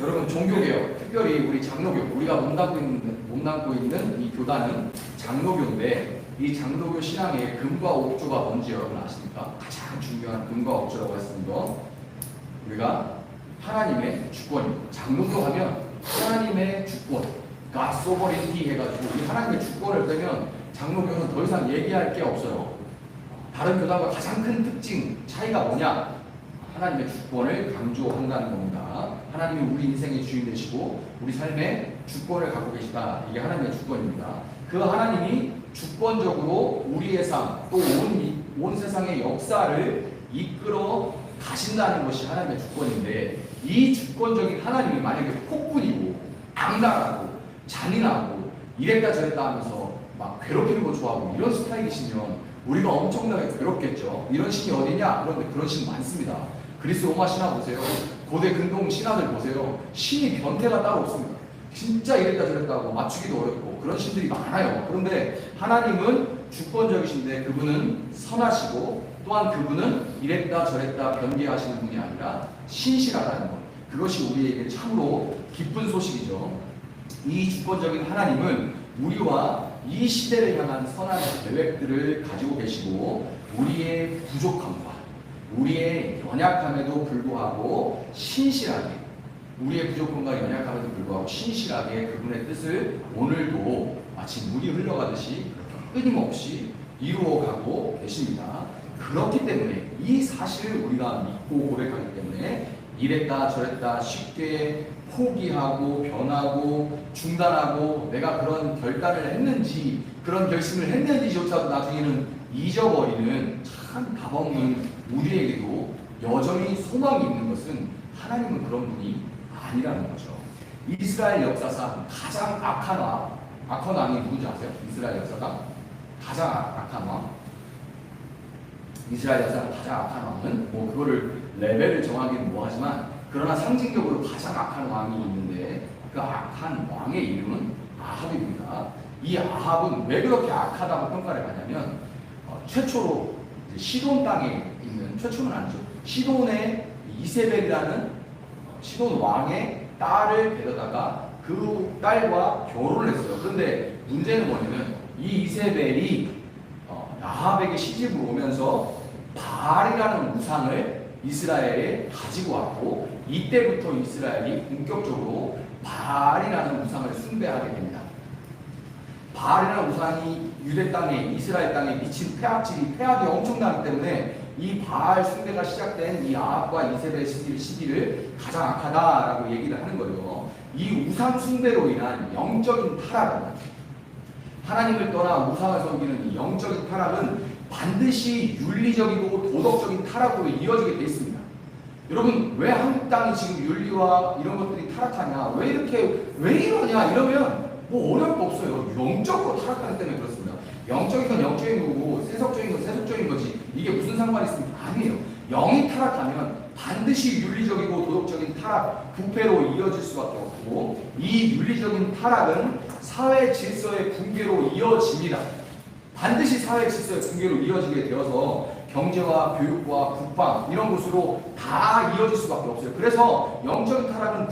여러분 종교개혁, 특별히 우리 장로교, 우리가 몸담고 있는 이 교단은 장로교인데 이 장로교 신앙의 금과 옥조가 뭔지 여러분 아십니까? 가장 중요한 금과 옥조라고 했습니다. 우리가 하나님의 주권입니다. 장로교 하면 하나님의 주권, God sovereignty 해가지고 이 하나님의 주권을 빼면 장로교는 더 이상 얘기할 게 없어요. 다른 교단과 가장 큰 특징, 차이가 뭐냐? 하나님의 주권을 강조한다는 겁니다. 하나님이 우리 인생의 주인 되시고 우리 삶의 주권을 갖고 계시다. 이게 하나님의 주권입니다. 그 하나님이 주권적으로 우리의 삶, 또 온 세상의 역사를 이끌어 가신다는 것이 하나님의 주권인데 이 주권적인 하나님이 만약에 폭군이고 악랄하고 잔인하고 이랬다 저랬다 하면서 막 괴롭히는 거 좋아하고 이런 스타일이시면 우리가 엄청나게 괴롭겠죠. 이런 신이 어디냐? 그런데 그런 신 많습니다. 그리스 로마 신화 보세요. 고대 근동 신화들 보세요. 신이 변태가 따로 없습니다. 진짜 이랬다 저랬다 하고 맞추기도 어렵고 그런 신들이 많아요. 그런데 하나님은 주권적이신데 그분은 선하시고 또한 그분은 이랬다 저랬다 변개하시는 분이 아니라 신실하다는 것. 그것이 우리에게 참으로 기쁜 소식이죠. 이 주권적인 하나님은 우리와 이 시대를 향한 선한 계획들을 가지고 계시고 우리의 부족함과 우리의 연약함에도 불구하고 신실하게 우리의 부족함과 연약함에도 불구하고 신실하게 그분의 뜻을 오늘도 마치 물이 흘러가듯이 끊임없이 이루어가고 계십니다. 그렇기 때문에 이 사실을 우리가 믿고 고백하기 때문에 이랬다 저랬다 쉽게 포기하고 변하고 중단하고 내가 그런 결단을 했는지 그런 결심을 했는지조차도 나중에는 잊어버리는 참 답없는 우리에게도 여전히 소망이 있는 것은 하나님은 그런 분이 아니라는 거죠. 이스라엘 역사상 가장 악한 왕이 누군지 아세요? 이스라엘 역사상 가장 악한 왕. 이스라엘 역사상 가장 악한 왕은 뭐 그거를 레벨을 정하기는 뭐하지만 그러나 상징적으로 가장 악한 왕이 있는데 그 악한 왕의 이름은 아합입니다. 이 아합은 왜 그렇게 악하다고 평가를 받냐면 최초로 시돈 땅에 있는 최초는 아니죠. 시돈의 이세벨이라는 시돈 왕의 딸을 데려다가 그 딸과 결혼을 했어요. 그런데 문제는 뭐냐면 이 이세벨이 아합에게 시집을 오면서 바알이라는 우상을 이스라엘에 가지고 왔고 이때부터 이스라엘이 본격적으로 바알이라는 우상을 숭배하게 됩니다. 바알이라는 우상이 유대 땅에 이스라엘 땅에 미친 폐악이 엄청나기 때문에 이 바알 숭배가 시작된 이 아합과 이세벨 시기를 가장 악하다라고 얘기를 하는 거예요. 이 우상 숭배로 인한 영적인 타락은 하나님을 떠나 우상을 섬기는 이 영적인 타락은 반드시 윤리적이고 도덕적인 타락으로 이어지게 돼 있습니다. 여러분 왜 한국 땅이 지금 윤리와 이런 것들이 타락하냐? 왜 이러냐? 이러면 뭐 어려울 거 없어요. 영적으로 타락하기 때문에 그렇습니다. 영적인 건 영적인 거고 세속적인 건 세속적인 거지 이게 무슨 상관이 있습니까? 아니에요. 영이 타락하면 반드시 윤리적이고 도덕적인 타락, 부패로 이어질 수밖에 없고 이 윤리적인 타락은 사회 질서의 붕괴로 이어집니다. 반드시 사회 질서의 붕괴로 이어지게 되어서 경제와 교육과 국방 이런 곳으로 다 이어질 수밖에 없어요. 그래서 영적인 타락은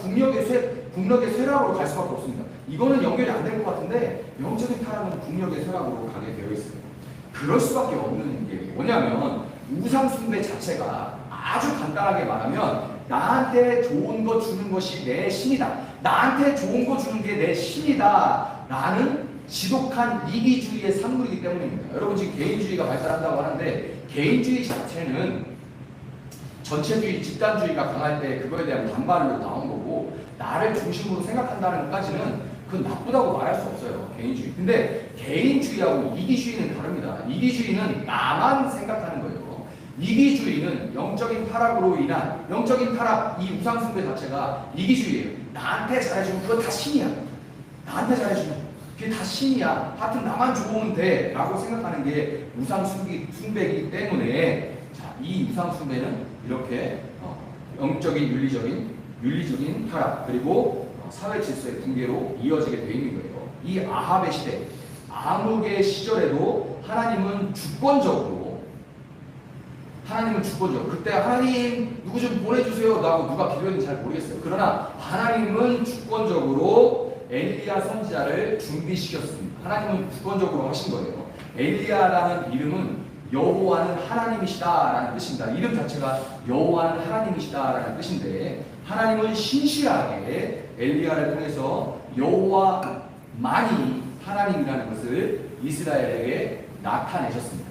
국력의 쇠락으로 갈 수밖에 없습니다. 이거는 연결이 안 될 것 같은데 영적인 타락은 국력의 쇠락으로 가게 되어 있습니다. 그럴 수밖에 없는 게 뭐냐면 우상 숭배 자체가 아주 간단하게 말하면 나한테 좋은 거 주는 것이 내 신이다. 나한테 좋은 거 주는 게 내 신이다. 라는 지독한 이기주의의 산물이기 때문입니다. 여러분 지금 개인주의가 발달한다고 하는데 개인주의 자체는 전체주의, 집단주의가 강할 때 그거에 대한 반발로 나온 거고 나를 중심으로 생각한다는 것까지는 그건 나쁘다고 말할 수 없어요. 개인주의. 근데 개인주의하고 이기주의는 다릅니다. 이기주의는 나만 생각하는 거예요. 이기주의는 영적인 타락으로 인한 영적인 타락, 이 우상숭배 자체가 이기주의예요. 나한테 잘해주면 그거 다 신이야. 나한테 잘해주면 그게 다 신이야. 하여튼 나만 좋으면 돼 라고 생각하는 게 우상숭배이기 때문에 자, 이 우상숭배는 이렇게 영적인 윤리적인 타락 그리고 사회 질서의 붕괴로 이어지게 되어 있는 거예요. 이 아합의 시대, 암흑의 시절에도 하나님은 주권적으로 하나님은 주권적. 그때 하나님 누구 좀 보내주세요 라고 누가 기도했는지 잘 모르겠어요. 그러나 하나님은 주권적으로 엘리야 선지자를 준비시켰습니다. 하나님은 주권적으로 하신 거예요. 엘리야라는 이름은 여호와는 하나님이시다라는 뜻입니다. 이름 자체가 여호와는 하나님이시다라는 뜻인데 하나님은 신실하게 엘리야를 통해서 여호와만이 하나님이라는 것을 이스라엘에게 나타내셨습니다.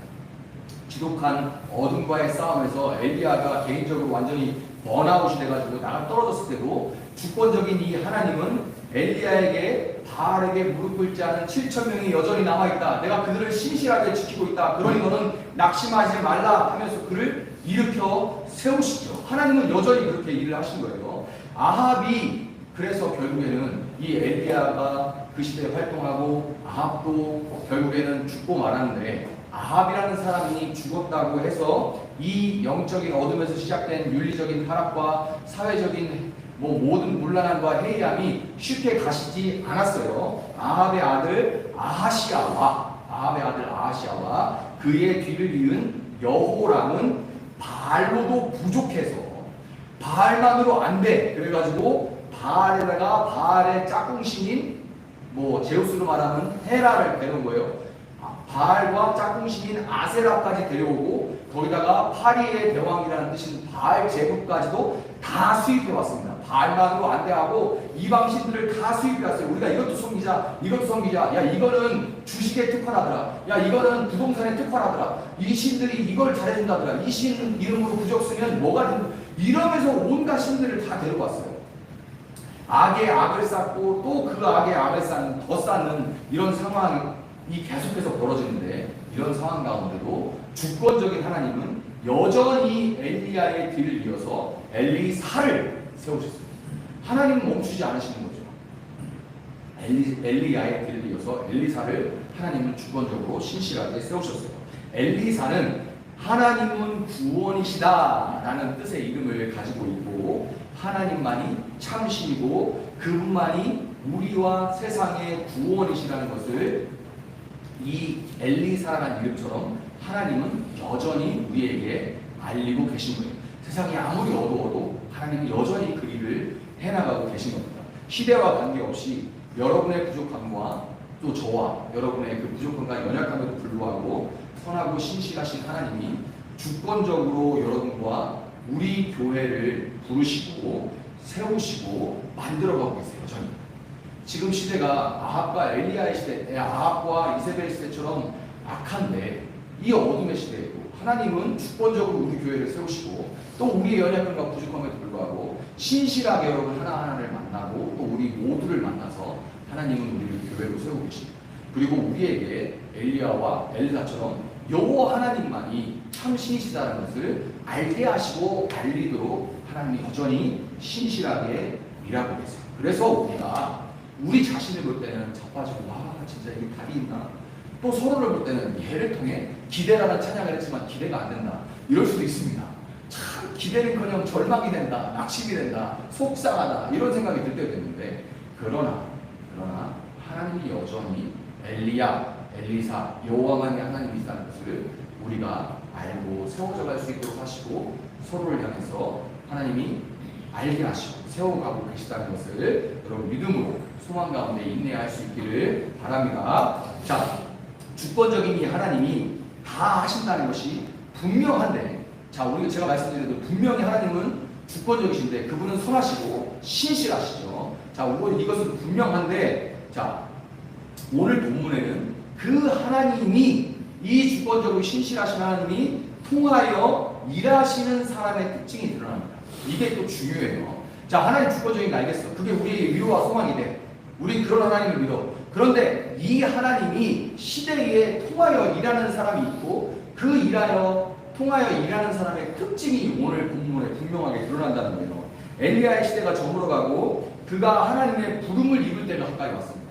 지독한 어둠과의 싸움에서 엘리야가 개인적으로 완전히 번아웃이 돼가지고 나가 떨어졌을 때도 주권적인 이 하나님은 엘리야에게 바알에게 무릎 꿇지 않은 7,000명이 여전히 남아있다. 내가 그들을 신실하게 지키고 있다. 그러니 너는 낙심하지 말라 하면서 그를 일으켜 세우시죠. 하나님은 여전히 그렇게 일을 하신 거예요. 아합이 그래서 결국에는 이 엘리야가 그 시대에 활동하고 아합도 결국에는 죽고 말았는데 아합이라는 사람이 죽었다고 해서 이 영적인 어둠에서 시작된 윤리적인 타락과 사회적인 모든 문란함과 해이함이 쉽게 가시지 않았어요. 아합의 아들 아하시아와 그의 뒤를 이은 여호람은 바알로도 부족해서 바알만으로 안 돼. 그래가지고 바알에다가 바알의 짝꿍신인 제우스로 말하면 헤라를 데려온 거예요. 바알과 짝꿍신인 아세라까지 데려오고 거기다가 파리의 대왕이라는 뜻인 바알 제국까지도 다 수입해 왔습니다. 바알만으로 안 돼하고 이방신들을 다 수입해 왔어요. 우리가 이것도 섬기자, 이것도 섬기자. 야 이거는 주식에 특화하더라. 야 이거는 부동산에 특화하더라. 이 신들이 이걸 잘해준다더라. 이 신 이름으로 부적 쓰면 뭐가 된다. 이러면서 온갖 신들을 다 데려왔어요. 악에 악을 쌓고 또 그 악에 악을 쌓는 더 쌓는 이런 상황이 계속해서 벌어지는데 이런 상황 가운데도 주권적인 하나님은 여전히 엘리야의 뒤를 이어서 엘리사를 세우셨습니다. 하나님은 멈추지 않으시는 거죠. 엘리야의 뒤를 이어서 엘리사를 하나님은 주권적으로 신실하게 세우셨어요. 엘리사는 하나님은 구원이시다라는 뜻의 이름을 가지고 있고 하나님만이 참신이고 그분만이 우리와 세상의 구원이시라는 것을 이 엘리사라는 이름처럼 하나님은 여전히 우리에게 알리고 계신 거예요. 세상이 아무리 어두워도 하나님은 여전히 그 일을 해나가고 계신 겁니다. 시대와 관계없이 여러분의 부족함과 또 저와 여러분의 그 부족함과 연약함에도 불구하고 선하고 신실하신 하나님이 주권적으로 여러분과 우리 교회를 부르시고 세우시고 만들어가고 계세요. 저는 지금 시대가 아합과 엘리야의 시대, 아합과 이세벨 시대처럼 악한데 이 어둠의 시대에도 하나님은 주권적으로 우리 교회를 세우시고 또 우리의 연약함과 부족함에도 불구하고 신실하게 여러분 하나하나를 만나고 또 우리 모두를 만나서 하나님은 우리를 교회로 세우고 계십니다. 그리고 우리에게 엘리야와 엘리사처럼 여호와 하나님만이 참 신이시다는 것을 알게 하시고 알리도록 하나님이 여전히 신실하게 일하고 계세요. 그래서 우리가 우리 자신을 볼 때는 자빠지고 와 진짜 이게 답이 있나? 또 서로를 볼 때는 얘를 통해 기대라는 찬양을 했지만 기대가 안 된다. 이럴 수도 있습니다. 참 기대는커녕 절망이 된다, 낙심이 된다, 속상하다 이런 생각이 들 때도 있는데 그러나 하나님이 여전히 엘리야, 엘리사, 여호와만이 하나님이시다는 것을 우리가 알고 세워져 갈 수 있도록 하시고 서로를 향해서 하나님이 알게 하시고 세워가고 계시다는 것을 여러분 믿음으로 소망 가운데 인내할 수 있기를 바랍니다. 자, 주권적인 이 하나님이 다 하신다는 것이 분명한데, 자, 제가 말씀드린 대로 분명히 하나님은 주권적이신데 그분은 선하시고 신실하시죠. 자, 이것은 분명한데, 자, 오늘 본문에는 그 하나님이 이 주권적으로 신실하신 하나님이 통하여 일하시는 사람의 특징이 드러납니다. 이게 또 중요해요. 자, 하나님 주권적인 거 알겠어. 그게 우리의 위로와 소망이 돼. 우리 그런 하나님을 믿어. 그런데 이 하나님이 시대에 통하여 일하는 사람이 있고 그 통하여 일하는 사람의 특징이 오늘 본문에 분명하게 드러난다는 거예요. 엘리야의 시대가 저물어가고 그가 하나님의 부름을 입을 때가 가까이 왔습니다.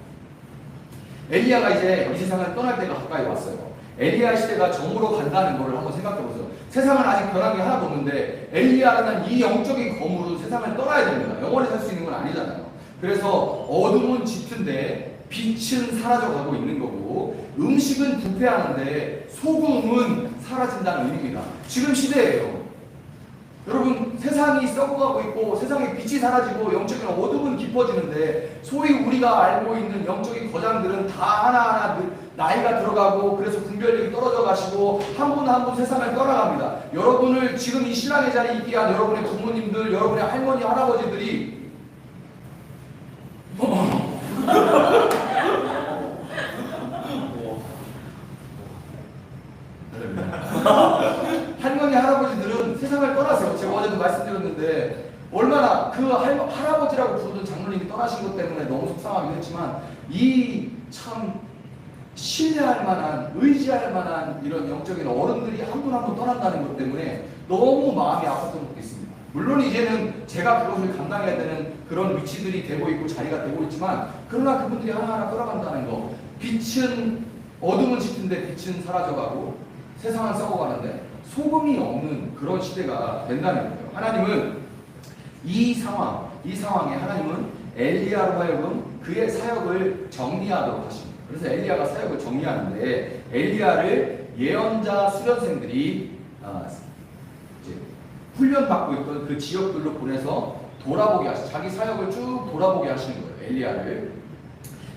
엘리야가 이제 이 세상을 떠날 때가 가까이 왔어요. 엘리야 시대가 저물어 간다는 것을 한번 생각해 보세요. 세상은 아직 변한 게 하나도 없는데 엘리야라는 이 영적인 검으로 세상을 떠나야 됩니다. 영원히 살 수 있는 건 아니잖아요. 그래서 어둠은 짙은데 빛은 사라져 가고 있는 거고 음식은 부패하는데 소금은 사라진다는 의미입니다. 지금 시대예요. 여러분, 세상이 썩어가고 있고 세상에 빛이 사라지고 영적인 어둠은 깊어지는데 소위 우리가 알고 있는 영적인 거장들은 다 하나하나 나이가 들어가고 그래서 분별력이 떨어져 가시고 한 분 한 분 세상을 떠나갑니다. 여러분을 지금 이 신앙의 자리에 있게 한 여러분의 부모님들, 여러분의 할머니, 할아버지들이 할머니, 할아버지들은 세상을 떠나세요. 제가 어제도 말씀드렸는데 얼마나 그 할아버지라고 부르던 장로님이 떠나신 것 때문에 너무 속상하긴 했지만 이 참 신뢰할 만한, 의지할 만한 이런 영적인 어른들이 한 분 한 분 떠난다는 것 때문에 너무 마음이 아팠던 것도 있습니다. 물론 이제는 제가 그것을 감당해야 되는 그런 위치들이 되고 있고 자리가 되고 있지만 그러나 그분들이 하나하나 떠나간다는 거, 빛은 어둠은 짙은데 빛은 사라져가고 세상은 썩어가는데 소금이 없는 그런 시대가 된다는 거예요. 하나님은 이 상황에 하나님은 엘리야로 하여금 그의 사역을 정리하도록 하십니다. 그래서 엘리야가 사역을 정리하는데 엘리야를 예언자 수련생들이 이제 훈련받고 있던 그 지역들로 보내서 돌아보게 하시, 자기 사역을 쭉 돌아보게 하시는 거예요. 엘리야를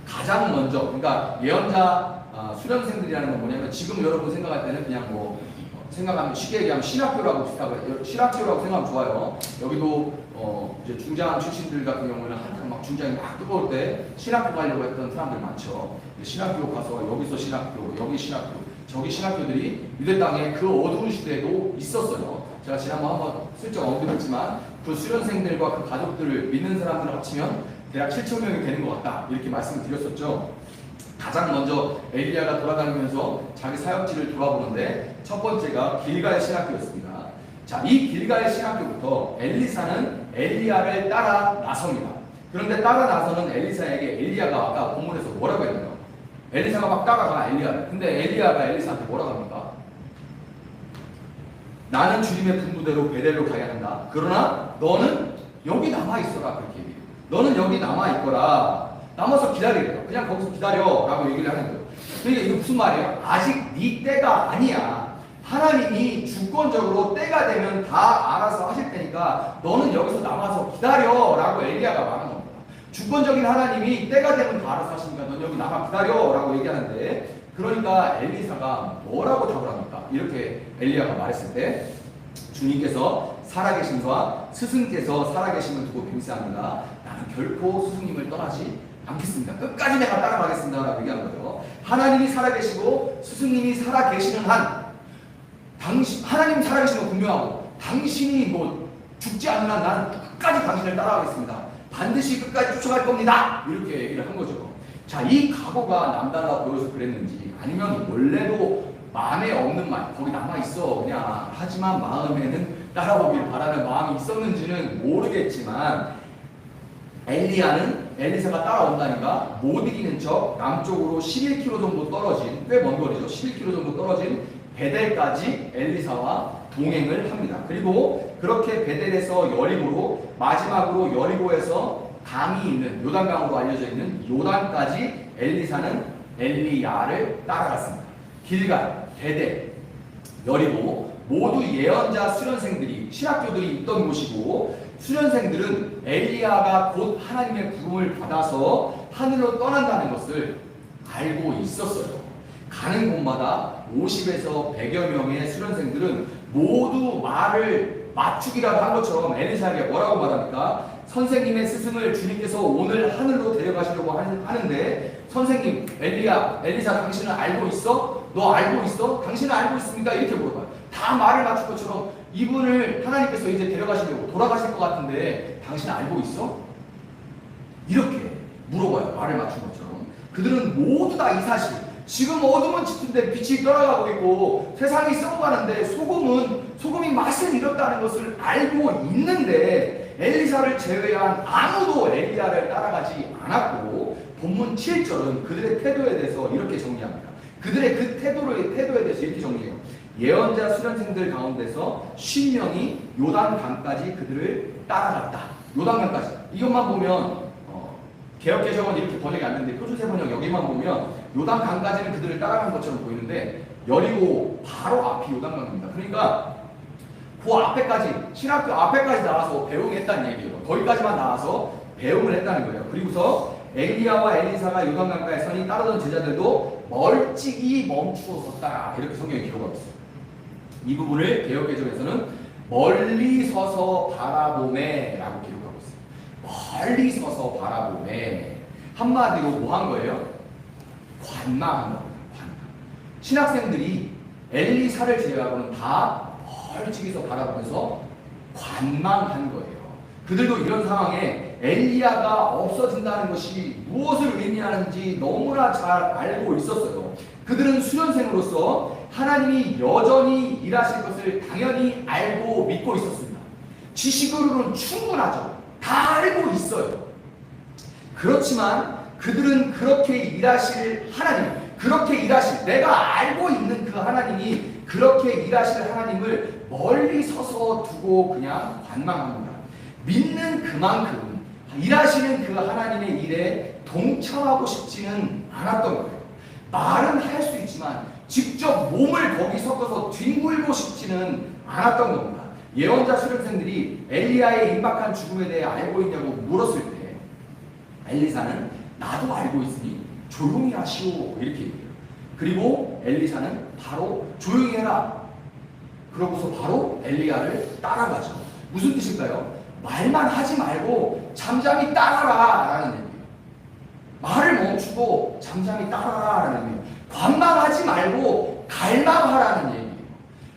가장 먼저, 그러니까 예언자 수련생들이라는 건 뭐냐면 지금 여러분 생각할 때는 그냥 뭐 생각하면 쉽게 얘기하면 신학교라고 비슷하고 신학교라고 생각하면 좋아요. 여기도 이제 중장 출신들 같은 경우는 한창 막 중장이 막 뜨거울 때 신학교 가려고 했던 사람들 많죠. 신학교 가서 여기서 신학교, 여기 신학교, 저기 신학교들이 유대 땅에 그 어두운 시대에도 있었어요. 제가 지난번 한번 슬쩍 언급했지만 그 수련생들과 그 가족들을 믿는 사람들을 합치면 대략 7,000명이 되는 것 같다 이렇게 말씀을 드렸었죠. 가장 먼저 엘리야가 돌아다니면서 자기 사역지를 돌아보는데 첫 번째가 길갈 신학교였습니다. 자, 이 길갈 신학교부터 엘리사는 엘리야를 따라 나섭니다. 그런데 따라 나서는 엘리사에게 엘리야가 아까 본문에서 뭐라고 했나요? 엘리사가 막 따라가 엘리야를. 근데 엘리야가 엘리사한테 뭐라고 합니까? 나는 주님의 분부대로 베델로 가야 한다. 그러나 너는 여기 남아있어라. 그렇게 얘기해요. 너는 여기 남아있거라. 남아서 기다리래요. 그냥 거기서 기다려 라고 얘기를 하는 거예요. 그러니까 이게 무슨 말이에요? 아직 네 때가 아니야. 하나님이 주권적으로 때가 되면 다 알아서 하실 테니까 너는 여기서 남아서 기다려 라고 엘리야가 말하는 겁니다. 주권적인 하나님이 때가 되면 다 알아서 하시니까 넌 여기 남아 기다려 라고 얘기하는데, 그러니까 엘리사가 뭐라고 답을 합니까? 이렇게 엘리야가 말했을 때 주님께서 살아계심과 스승께서 살아계심을 두고 맹세합니다. 나는 결코 스승님을 떠나지 않겠습니다. 끝까지 내가 따라가겠습니다 라고 얘기한 거예요. 하나님이 살아계시고 스승님이 살아계시는 한 하나님 살아계시는 건 분명하고 당신이 뭐 죽지 않는 한 나는 끝까지 당신을 따라가겠습니다. 반드시 끝까지 쫓아갈 겁니다. 이렇게 얘기를 한 거죠. 자, 이 각오가 남달라 보여서 그랬는지 아니면 원래도 마음에 없는 말, 거기 남아있어 그냥 하지만 마음에는 따라오길 바라는 마음이 있었는지는 모르겠지만 엘리야는 엘리사가 따라온다니까 못 이기는 척 남쪽으로 11km 정도 떨어진, 꽤 먼 거리죠. 11km 정도 떨어진 베델까지 엘리사와 동행을 합니다. 그리고 그렇게 베델에서 여리고로, 마지막으로 여리고에서 강이 있는, 요단강으로 알려져 있는 요단까지 엘리사는 엘리야를 따라갔습니다. 길갈, 베델, 여리고 모두 예언자 수련생들이, 신학교들이 있던 곳이고, 수련생들은 엘리야가 곧 하나님의 부름을 받아서 하늘로 떠난다는 것을 알고 있었어요. 가는 곳마다 50에서 100여 명의 수련생들은 모두 말을 맞추기라도 한 것처럼 엘리사에게 뭐라고 말합니까? 선생님의 스승을 주님께서 오늘 하늘로 데려가시려고 하는데, 선생님, 엘리사 당신은 알고 있어? 너 알고 있어? 당신은 알고 있습니까? 이렇게 물어봐요. 다 말을 맞출 것처럼 이분을 하나님께서 이제 데려가시려고 돌아가실 것 같은데 당신은 알고 있어? 이렇게 물어봐요. 말을 맞춘 것처럼. 그들은 모두 다 이 사실, 지금 어둠은 짙은데 빛이 떠나가고 있고 세상이 썩어가는데 소금이 맛을 잃었다는 것을 알고 있는데 엘리사를 제외한 아무도 엘리야를 따라가지 않았고, 본문 7절은 그들의 태도에 대해서 이렇게 정리합니다. 그들의 그 태도에 대해서 이렇게 정리해요. 예언자 수련생들 가운데서 10명이 요단강까지 그들을 따라갔다. 요단강까지. 이것만 보면 개역개정은 이렇게 번역이 안 되는데 표준세 번역 여기만 보면 요단강까지는 그들을 따라간 것처럼 보이는데 여리고 바로 앞이 요단강입니다. 그러니까 그 앞에까지 신학교 앞에까지 나와서 배웅했다는 얘기예요. 거기까지만 나와서 배웅을 했다는 거예요. 그리고서 엘리야와 엘리사가 요단강가에 서니 따르던 제자들도 멀찍이 멈추어 섰다. 이렇게 성경에 기록하고 있어요. 이 부분을 개역개정에서는 멀리 서서 바라보매 라고 기록하고 있어요. 멀리 서서 바라보매. 한마디로 뭐 한 거예요? 관망한 겁니다. 관망. 신학생들이 엘리사를 제외하고는 다 멀찍이서 바라보면서 관망한 거예요. 그들도 이런 상황에 엘리야가 없어진다는 것이 무엇을 의미하는지 너무나 잘 알고 있었어요. 그들은 수련생으로서 하나님이 여전히 일하실 것을 당연히 알고 믿고 있었습니다. 지식으로는 충분하죠. 다 알고 있어요. 그렇지만 그들은 그렇게 일하실 하나님, 그렇게 일하실, 내가 알고 있는 그 하나님이 그렇게 일하실 하나님을 멀리 서서 두고 그냥 관망합니다. 믿는 그만큼 일하시는 그 하나님의 일에 동참하고 싶지는 않았던 거예요. 말은 할 수 있지만 직접 몸을 거기 섞어서 뒹굴고 싶지는 않았던 겁니다. 예언자 수련생들이 엘리야의 임박한 죽음에 대해 알고 있냐고 물었을 때 엘리사는 나도 알고 있으니 조용히 하시오 이렇게 얘기해요. 그리고 엘리사는 바로 조용히 해라. 그러고서 바로 엘리야를 따라가죠. 무슨 뜻일까요? 말만 하지 말고 잠잠히 따라라 라는 얘기예요. 말을 멈추고 잠잠히 따라라 라는 얘기예요. 관망하지 말고 갈망하라는 얘기예요.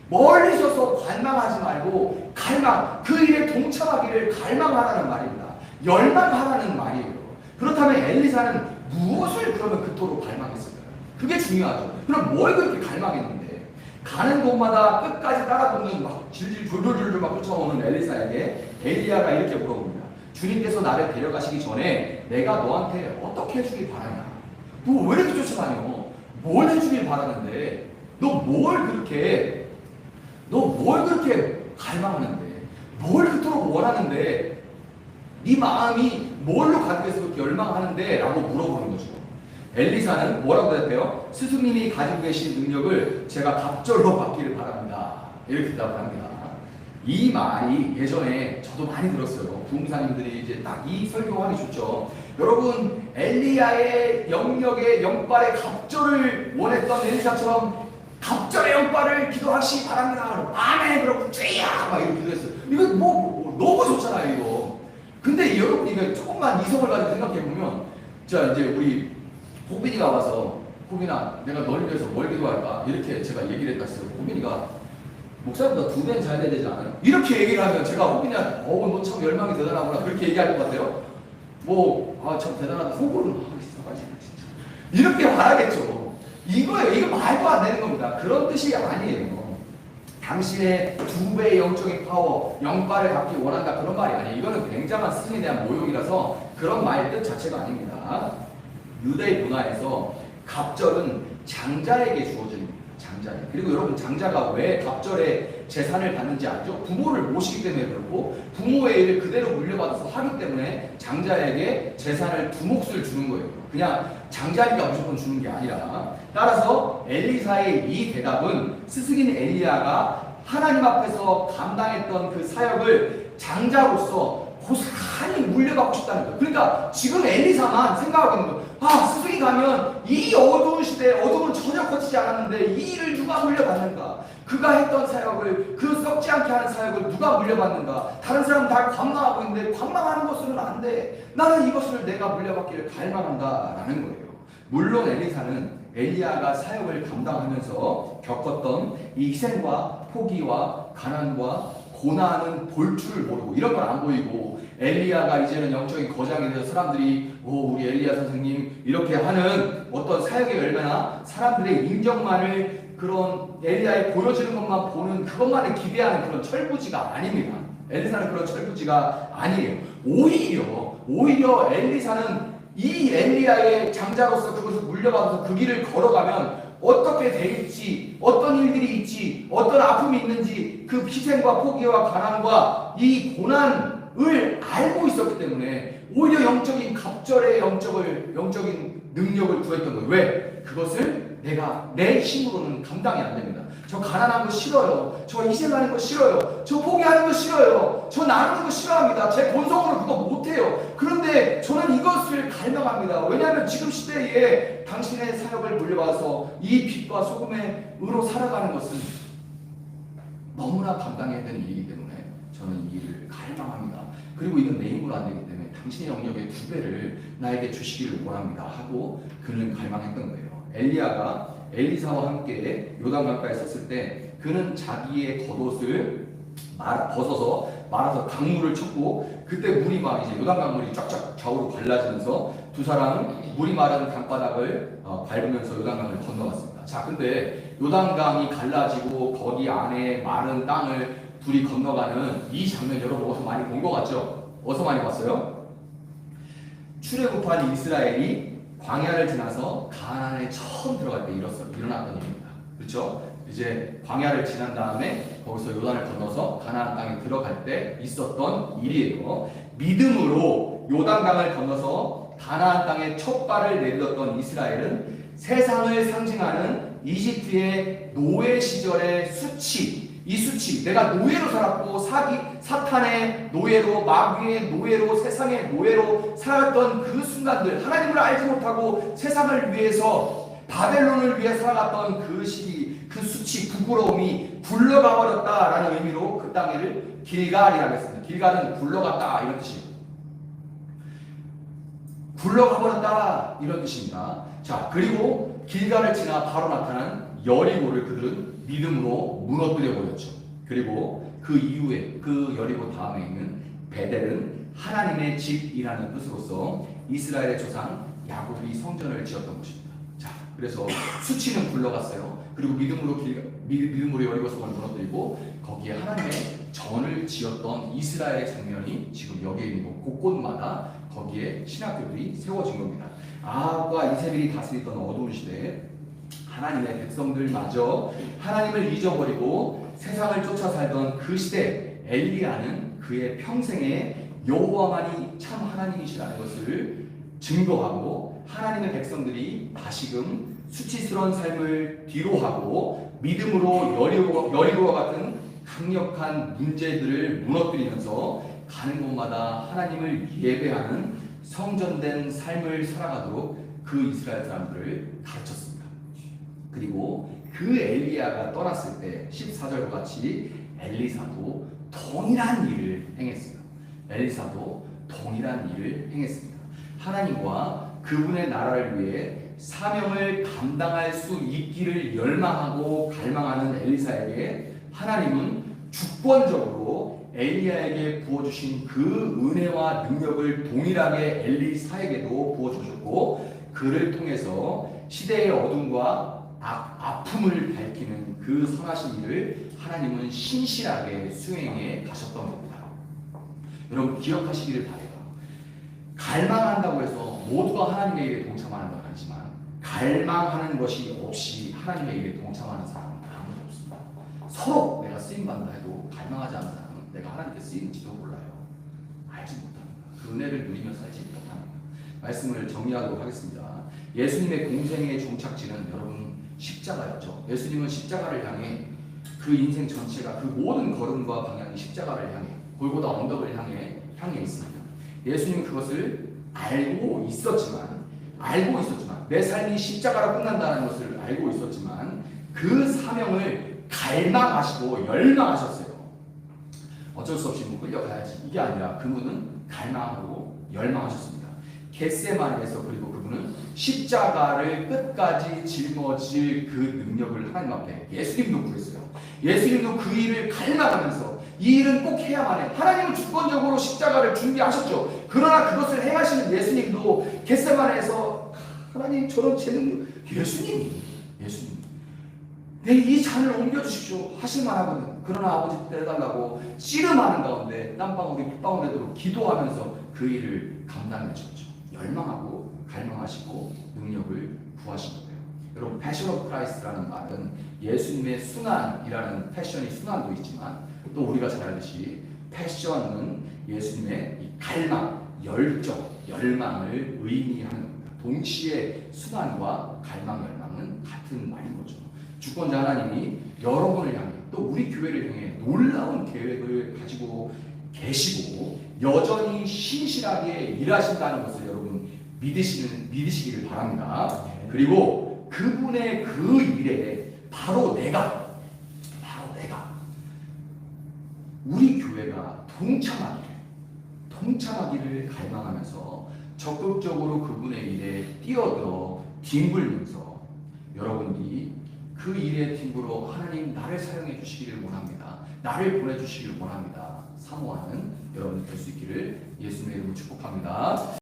멀리 서서 관망하지 말고 갈망, 그 일에 동참하기를 갈망하라는 말입니다. 열망하라는 말이에요. 그렇다면 엘리사는 무엇을 그러면 그토록 갈망했을까요? 그게 중요하죠. 그럼 뭘 그렇게 갈망했는데? 가는 곳마다 끝까지 따라붙는 막 질질 졸졸졸졸 막 쫓아오는 엘리사에게 엘리야가 이렇게 물어봅니다. 주님께서 나를 데려가시기 전에 내가 너한테 어떻게 해주길 바라냐? 너 왜 이렇게 쫓아다녀? 뭘 해주길 바라는데? 너 뭘 그렇게 갈망하는데? 뭘 그토록 원하는데? 네 마음이 뭘로 가득해서 그렇게 열망하는데? 라고 물어보는 거죠. 엘리사는 뭐라고 대답해요? 스승님이 가지고 계신 능력을 제가 갑절로 받기를 바랍니다. 이렇게 대답을 합니다. 이 말이 예전에 저도 많이 들었어요. 부흥사님들이 이제 딱 이 설교하기 좋죠. 여러분, 엘리야의 영역의 영빨의 갑절을 원했던 엘리사처럼 갑절의 영빨을 기도하시기 바랍니다. 아멘. 그러고 쥐야 막 이렇게 기도했어요. 이거 뭐 너무 좋잖아요, 이거. 근데 여러분 이거 조금만 이성을 가지고 생각해 보면, 자 이제 우리 호빈이가 와서 호빈아, 내가 너를 위해서 뭘 기도할까? 이렇게 제가 얘기를 했다 했어요. 호빈이가 목사보다 2배는 잘 돼야 되지 않아요? 이렇게 얘기를 하면 제가 호빈이한테 너 참 열망이 대단하구나 그렇게 얘기할 것 같아요. 참 대단하다 속으로는 진짜 이렇게 말하겠죠. 이거예요. 이거 말도 안 되는 겁니다. 그런 뜻이 아니에요. 당신의 2배의 영적인 파워, 영빨을 갖기 원한다 그런 말이 아니에요. 이거는 굉장한 스승에 대한 모욕이라서 그런 말의 뜻 자체가 아닙니다. 유대 문화에서 갑절은 장자에게 주어집니다. 장자에. 그리고 여러분, 장자가 왜 갑절에 재산을 받는지 알죠? 부모를 모시기 때문에 그렇고 부모의 일을 그대로 물려받아서 하기 때문에 장자에게 재산을 2몫을 주는 거예요. 그냥 장자니까 무조건 주는 게 아니라. 따라서 엘리사의 이 대답은 스승인 엘리야가 하나님 앞에서 감당했던 그 사역을 장자로서 고스란히 물려받고 싶다는 거예요. 그러니까 지금 엘리사만 생각하고 있는 거예요. 스승이 가면 이 어두운 시대에 어둠은 전혀 거치지 않았는데 이 일을 누가 물려받는가? 그가 했던 사역을, 그 썩지 않게 하는 사역을 누가 물려받는가? 다른 사람은 다 관망하고 있는데 관망하는 것으로는 안 돼. 나는 이것을 내가 물려받기를 갈망한다라는 거예요. 물론 엘리사는 엘리야가 사역을 감당하면서 겪었던 이 희생과 포기와 가난과 고난은 볼 줄을 모르고 이런 걸 안 보이고 엘리야가 이제는 영적인 거장이 돼서 사람들이 우리 엘리야 선생님 이렇게 하는 어떤 사역의 열매나 사람들의 인정만을 그런 엘리야에 보여지는 것만 보는 그것만을 기대하는 그런 철부지가 아닙니다. 엘리사는 그런 철부지가 아니에요. 오히려 엘리사는 이 엘리야의 장자로서 그것을 물려받아서 그 길을 걸어가면 어떻게 될지, 어떤 일들이 있지, 어떤 아픔이 있는지 그 희생과 포기와 가난과 이 고난을 알고 있었기 때문에 오히려 영적인 갑절의 영적인 능력을 구했던 거예요. 왜? 그것을 내가 내 힘으로는 감당이 안 됩니다. 저 가난한 거 싫어요. 저 희생하는 거 싫어요. 저 포기하는 거 싫어요. 저 나누는 거 싫어합니다. 제 본성으로 그거 못해요. 그런데 저는 이것을 갈망합니다. 왜냐하면 지금 시대에 당신의 사역을 물려받아서 이 빛과 소금으로 살아가는 것은 너무나 감당해야 되는 일이기 때문에 저는 이 일을 갈망합니다. 그리고 이건 내 힘으로 안 되기 때문에 당신의 영역의 2배를 나에게 주시기를 원합니다 하고 그는 갈망했던 거예요. 엘리야가 엘리사와 함께 요단강가에 섰을 때 그는 자기의 겉옷을 벗어서 말아서 강물을 쳤고 그때 물이 막 이제 요단강 물이 쫙쫙 좌우로 갈라지면서 두 사람은 물이 마른 강바닥을 밟으면서 요단강을 건너갔습니다. 자, 근데 요단강이 갈라지고 거기 안에 마른 땅을 둘이 건너가는 이 장면 여러분 어디서 많이 본 것 같죠? 어디서 많이 봤어요? 출애굽한 이스라엘이 광야를 지나서 가나안에 처음 들어갈 때 일어났던 일입니다. 그렇죠? 이제 광야를 지난 다음에 거기서 요단을 건너서 가나안 땅에 들어갈 때 있었던 일이에요. 믿음으로 요단강을 건너서 가나안 땅에 첫 발을 내딛었던 이스라엘은 세상을 상징하는 이집트의 노예 시절의 수치, 이 수치, 내가 노예로 살았고 사탄의 노예로, 마귀의 노예로, 세상의 노예로 살았던 그 순간들, 하나님을 알지 못하고 세상을 위해서 바벨론을 위해 살아갔던 그 시기, 그 수치, 부끄러움이 굴러가 버렸다라는 의미로 그 땅을 길갈이라고 했습니다. 길갈은 굴러갔다 이런 뜻입니다. 굴러가 버렸다 이런 뜻입니다. 자, 그리고 길갈을 지나 바로 나타난 여리고를 그들은 믿음으로 무너뜨려 버렸죠. 그리고 그 이후에 그 여리고 다음에 있는 베델은 하나님의 집이라는 뜻으로서 이스라엘의 조상 야곱이 성전을 지었던 것입니다. 자, 그래서 수치는 굴러갔어요. 그리고 믿음으로 여리고성을 무너뜨리고 거기에 하나님의 전을 지었던 이스라엘의 장면이 지금 여기에 있는 곳곳마다 거기에 신학교들이 세워진 겁니다. 아합과 이세벨이 다스리던 어두운 시대에 하나님의 백성들마저 하나님을 잊어버리고 세상을 쫓아 살던 그 시대 엘리야는 그의 평생에 여호와만이 참 하나님이시라는 것을 증거하고 하나님의 백성들이 다시금 수치스러운 삶을 뒤로하고 믿음으로 여리고와 같은 강력한 문제들을 무너뜨리면서 가는 곳마다 하나님을 예배하는 성전된 삶을 살아가도록 그 이스라엘 사람들을 가르쳤습니다. 그리고 그 엘리야가 떠났을 때 14절과 같이 엘리사도 동일한 일을 행했습니다. 엘리사도 동일한 일을 행했습니다. 하나님과 그분의 나라를 위해 사명을 감당할 수 있기를 열망하고 갈망하는 엘리사에게 하나님은 주권적으로 엘리야에게 부어주신 그 은혜와 능력을 동일하게 엘리사에게도 부어주셨고 그를 통해서 시대의 어둠과 아픔을 밝히는 그 선하신 일을 하나님은 신실하게 수행해 가셨던 겁니다. 여러분 기억하시기를 바래요. 갈망한다고 해서 모두가 하나님의 일에 동참하는 건 아니지만 갈망하는 것이 없이 하나님의 일에 동참하는 사람은 아무도 없습니다. 서로 내가 쓰임받는다 해도 갈망하지 않는 사람은 내가 하나님께 쓰이는지도 몰라요. 알지 못합니다. 그 은혜를 누리며 살지 못합니다. 말씀을 정리하도록 하겠습니다. 예수님의 공생의 종착지는 여러분 십자가였죠. 예수님은 십자가를 향해 그 인생 전체가 그 모든 걸음과 방향이 십자가를 향해 골고다 언덕을 향해 있습니다. 예수님은 그것을 알고 있었지만 내 삶이 십자가로 끝난다는 것을 알고 있었지만 그 사명을 갈망하시고 열망하셨어요. 어쩔 수 없이 끌려가야지 이게 아니라 그분은 갈망하고 열망하셨습니다. 겟세마네에서 그리고 그분은 십자가를 끝까지 짊어질 그 능력을 하나님 앞에 예수님도 구했어요. 예수님도 그 일을 갈망하면서 이 일은 꼭 해야만 해. 하나님은 주권적으로 십자가를 준비하셨죠. 그러나 그것을 행하시는 예수님도 겟세마네에서 하나님 저런 제 능력 예수님 내 이 잔을 옮겨주십시오 하실만 하거든. 그러나 아버지 때려달라고 씨름하는 가운데 땀방울이 핏방울이 되도록 기도하면서 그 일을 감당하셨죠. 열망하고 갈망하시고 능력을 구하신 거예요. 여러분 패션 오브 크라이스트라는 말은 예수님의 순환이라는 패션이 순환도 있지만 또 우리가 잘 알듯이 패션은 예수님의 이 갈망, 열정, 열망을 의미하는 겁니다. 동시에 수단과 갈망, 열망은 같은 말인 거죠. 주권자 하나님이 여러분을 향해 또 우리 교회를 향해 놀라운 계획을 가지고 계시고 여전히 신실하게 일하신다는 것을 여러분 믿으시기를 바랍니다. 그리고 그분의 그 일에 바로 내가 우리 교회가 동참하기를 갈망하면서 적극적으로 그분의 일에 뛰어들어 뒹굴면서 여러분들이 그 일의 팀으로 하나님 나를 사용해 주시기를 원합니다. 나를 보내주시기를 원합니다. 사모하는 여러분 될 수 있기를 예수님의 이름으로 축복합니다.